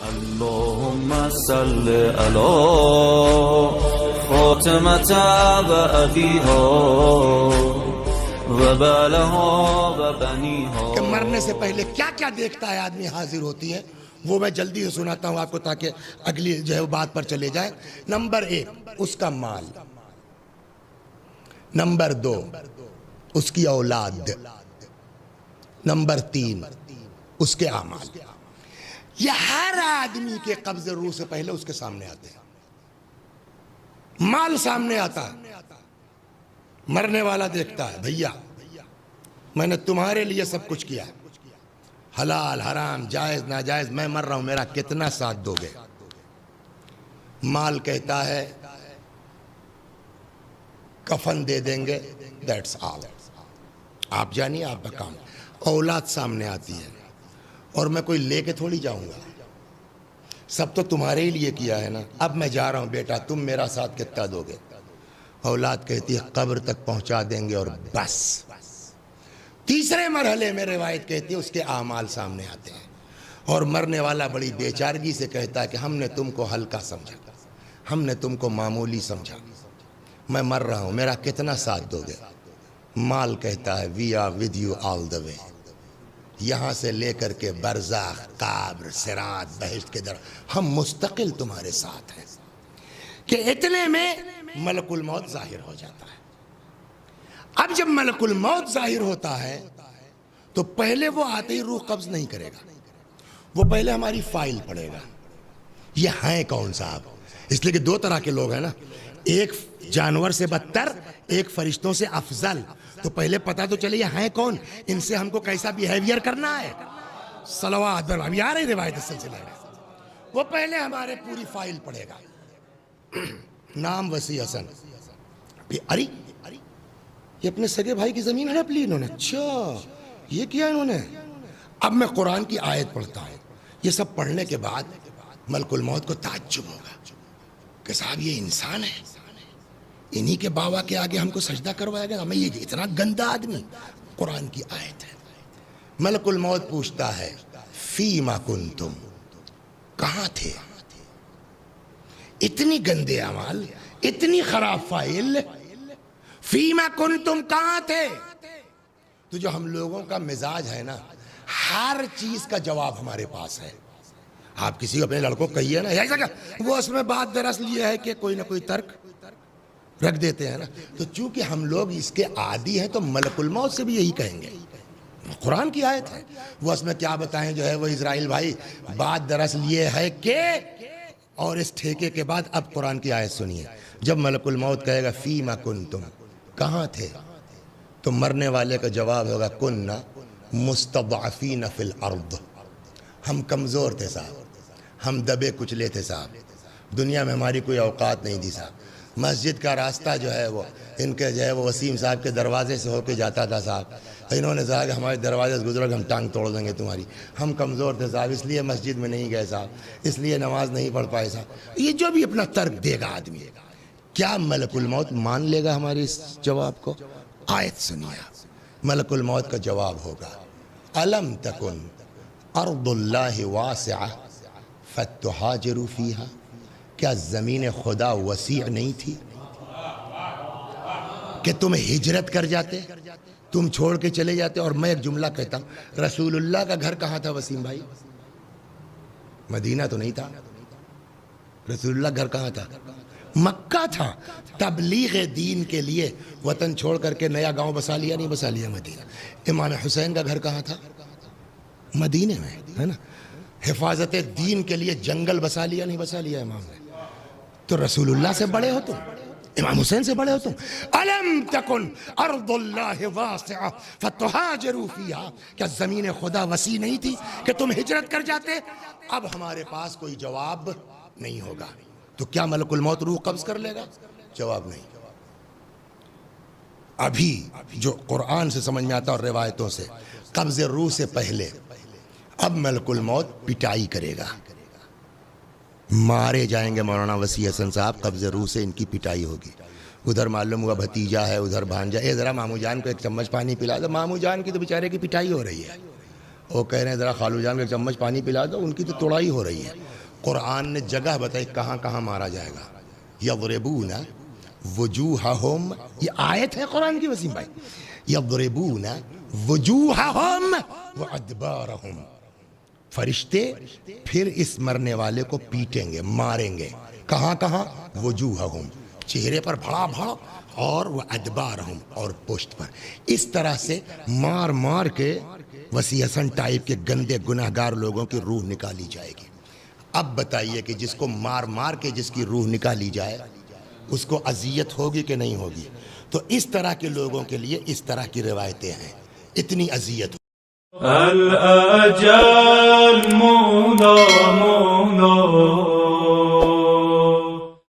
اللهم صل على فاطمة وأبيها وبالها وبنيها. کہ مرنے سے پہلے کیا کیا دیکھتا ہے آدمی حاضر ہوتی ہے، وہ میں جلدی سے سناتا ہوں آپ کو تاکہ اگلی جو ہے وہ بات پر چلے جائیں. نمبر 1 اس کا مال، نمبر 2 اس کی اولاد، نمبر 3 اس کے اعمال. یہ ہر آدمی کے قبض روح سے پہلے اس کے سامنے آتے ہیں. مال سامنے آتا ہے، مرنے والا دیکھتا ہے بھیا میں نے تمہارے لیے سب کچھ کیا، حلال حرام جائز ناجائز، میں مر رہا ہوں میرا کتنا ساتھ دو گے؟ مال کہتا ہے کفن دے دیں گے، دیٹس آل، آپ جانیے آپ کا کام. اولاد سامنے آتی ہے اور میں کوئی لے کے تھوڑی جاؤں گا، سب تو تمہارے ہی لیے کیا ہے نا، اب میں جا رہا ہوں بیٹا تم میرا ساتھ کتنا دو گے؟ اولاد کہتی ہے قبر تک پہنچا دیں گے اور بس. تیسرے مرحلے میں روایت کہتی ہے اس کے اعمال سامنے آتے ہیں اور مرنے والا بڑی بے چارگی سے کہتا ہے کہ ہم نے تم کو ہلکا سمجھا، ہم نے تم کو معمولی سمجھا، میں مر رہا ہوں میرا کتنا ساتھ دو گے؟ مال کہتا ہے we are with you all the way, یہاں سے لے کر کے برزخ، قبر، صراط، بہشت کے در ہم مستقل تمہارے ساتھ ہیں. کہ اتنے میں ملک الموت ظاہر ہو جاتا ہے. اب جب ملک الموت ظاہر ہوتا ہے تو پہلے وہ آتے ہی روح قبض نہیں کرے گا، وہ پہلے ہماری فائل پڑھے گا. یہ ہیں کون صاحب؟ اس لیے کہ 2 طرح کے لوگ ہیں نا، ایک جانور سے بدتر، ایک فرشتوں سے افضل. تو پہلے پتا تو چلے یہ ہیں کون، ان سے ہم کو کیسا بیہیویئر کرنا ہے. صلوات ابھی آ رہی روایت اس سلسلے میں. وہ پہلے ہمارے پوری فائل پڑھے گا. نام وسیع حسن، ارے یہ اپنے سگے بھائی کی زمین ہڑپ لی انہوں نے، اچھا یہ کیا انہوں نے. اب میں قرآن کی آیت پڑھتا ہوں. یہ سب پڑھنے کے بعد ملک الموت کو تعجب ہوگا کہ صاحب یہ انسان ہے، انہی کے باوا کے آگے ہم کو سجدہ کروایا گیا، ہمیں یہ اتنا گندا آدمی. قرآن کی آیت ہے. ملک الموت پوچھتا ہے فیما کنتم، کہاں تھے؟ اتنی گندے اعمال، اتنی خراب فائل، فیما کنتم کہاں تھے؟ تو جو ہم لوگوں کا مزاج ہے نا، ہر چیز کا جواب ہمارے پاس ہے. آپ کسی کو اپنے لڑکوں کو کہیے نا ایسا کیا، وہ اس میں بات دراصل یہ ہے کہ کوئی نہ کوئی ترک رکھ دیتے ہیں نا. تو چونکہ ہم لوگ اس کے عادی ہیں تو ملک الموت سے بھی یہی کہیں گے. قرآن کی آیت ہے. وہ اس میں کیا بتائیں جو ہے وہ اسرائیل بھائی، بات دراصل یہ ہے کہ، اور اس ٹھیکے کے بعد اب قرآن کی آیت سنیے. جب ملک الموت کہے گا فیما کنتم، کہاں تھے؟ تو مرنے والے کا جواب ہوگا کننا مستضعفین فی الارض، ہم کمزور تھے صاحب، ہم دبے کچلے تھے صاحب، دنیا میں ہماری کوئی اوقات نہیں تھی صاحب. مسجد کا راستہ جو ہے وہ ان کے جو ہے وہ وسیم صاحب کے دروازے سے ہو کے جاتا تھا صاحب. انہوں نے کہا کہ ہمارے دروازے سے گزرو گے ہم ٹانگ توڑ دیں گے تمہاری. ہم کمزور تھے صاحب، اس لیے مسجد میں نہیں گئے صاحب، اس لیے نماز نہیں پڑھ پائے صاحب. یہ جو بھی اپنا ترک دے گا آدمی، کیا ملک الموت مان لے گا ہماری اس جواب کو؟ آیت سنیے. ملک الموت کا جواب ہوگا الم تکن ارض اللہ واسعہ فتہاجروا فیہا، کیا زمین خدا وسیع نہیں تھی کہ تم ہجرت کر جاتے، تم چھوڑ کے چلے جاتے؟ اور میں ایک جملہ کہتا ہوں، رسول اللہ کا گھر کہاں تھا وسیم بھائی؟ مدینہ تو نہیں تھا. رسول اللہ گھر کہاں تھا؟ مکہ تھا. تبلیغ دین کے لیے وطن چھوڑ کر کے نیا گاؤں بسا لیا، نہیں بسا لیا مدینہ. امام حسین کا گھر کہاں تھا؟ مدینے میں ہے نا. حفاظت دین کے لیے جنگل بسا لیا، نہیں بسا لیا امام نے. تو رسول اللہ سے بڑے ہو تم، امام حسین سے بڑے ہو تم. الم تکن ارض اللہ واسعہ فتہاجروا فیہا، کیا زمین خدا وسیع نہیں تھی کہ تم ہجرت کر جاتے؟ اب ہمارے پاس کوئی جواب نہیں ہوگا. تو کیا ملک الموت روح قبض کر لے گا؟ جواب نہیں. ابھی جو قرآن سے سمجھ میں آتا اور روایتوں سے، قبض روح سے پہلے اب ملک الموت پٹائی کرے گا. مارے جائیں گے مولانا وسیع حسن صاحب، قبض روح سے ان کی پٹائی ہوگی. ادھر معلوم ہوا بھتیجا ہے، ادھر بھانجا، ذرا مامو جان کو ایک چمچ پانی پلا دو. مامو جان کی تو بیچارے کی پٹائی ہو رہی ہے وہ کہہ رہے ہیں ذرا خالو جان کا چمچ پانی پلا دو، ان کی تو توڑائی ہو رہی ہے۔ قرآن نے جگہ بتائی کہاں کہاں مارا جائے گا۔ یضربون وجوہہم، یہ آیت ہے قرآن کی وسیم بھائی، یضربون وجوہہم وادبارہم، فرشتے پھر اس مرنے والے کو پیٹیں گے، ماریں گے۔ کہاں کہاں؟ وجوہہم، چہرے پر بھڑا بھڑا، اور وہ ادبارہم، اور پشت پر۔ اس طرح سے مار مار کے وسیع حسن ٹائپ کے گندے گناہگار لوگوں کی روح نکالی جائے گی۔ اب بتائیے کہ جس کو مار مار کے جس کی روح نکالی جائے اس کو اذیت ہوگی کہ نہیں ہوگی؟ تو اس طرح کے لوگوں کے لیے اس طرح کی روایتیں ہیں، اتنی اذیت۔ الأجل مولا مولا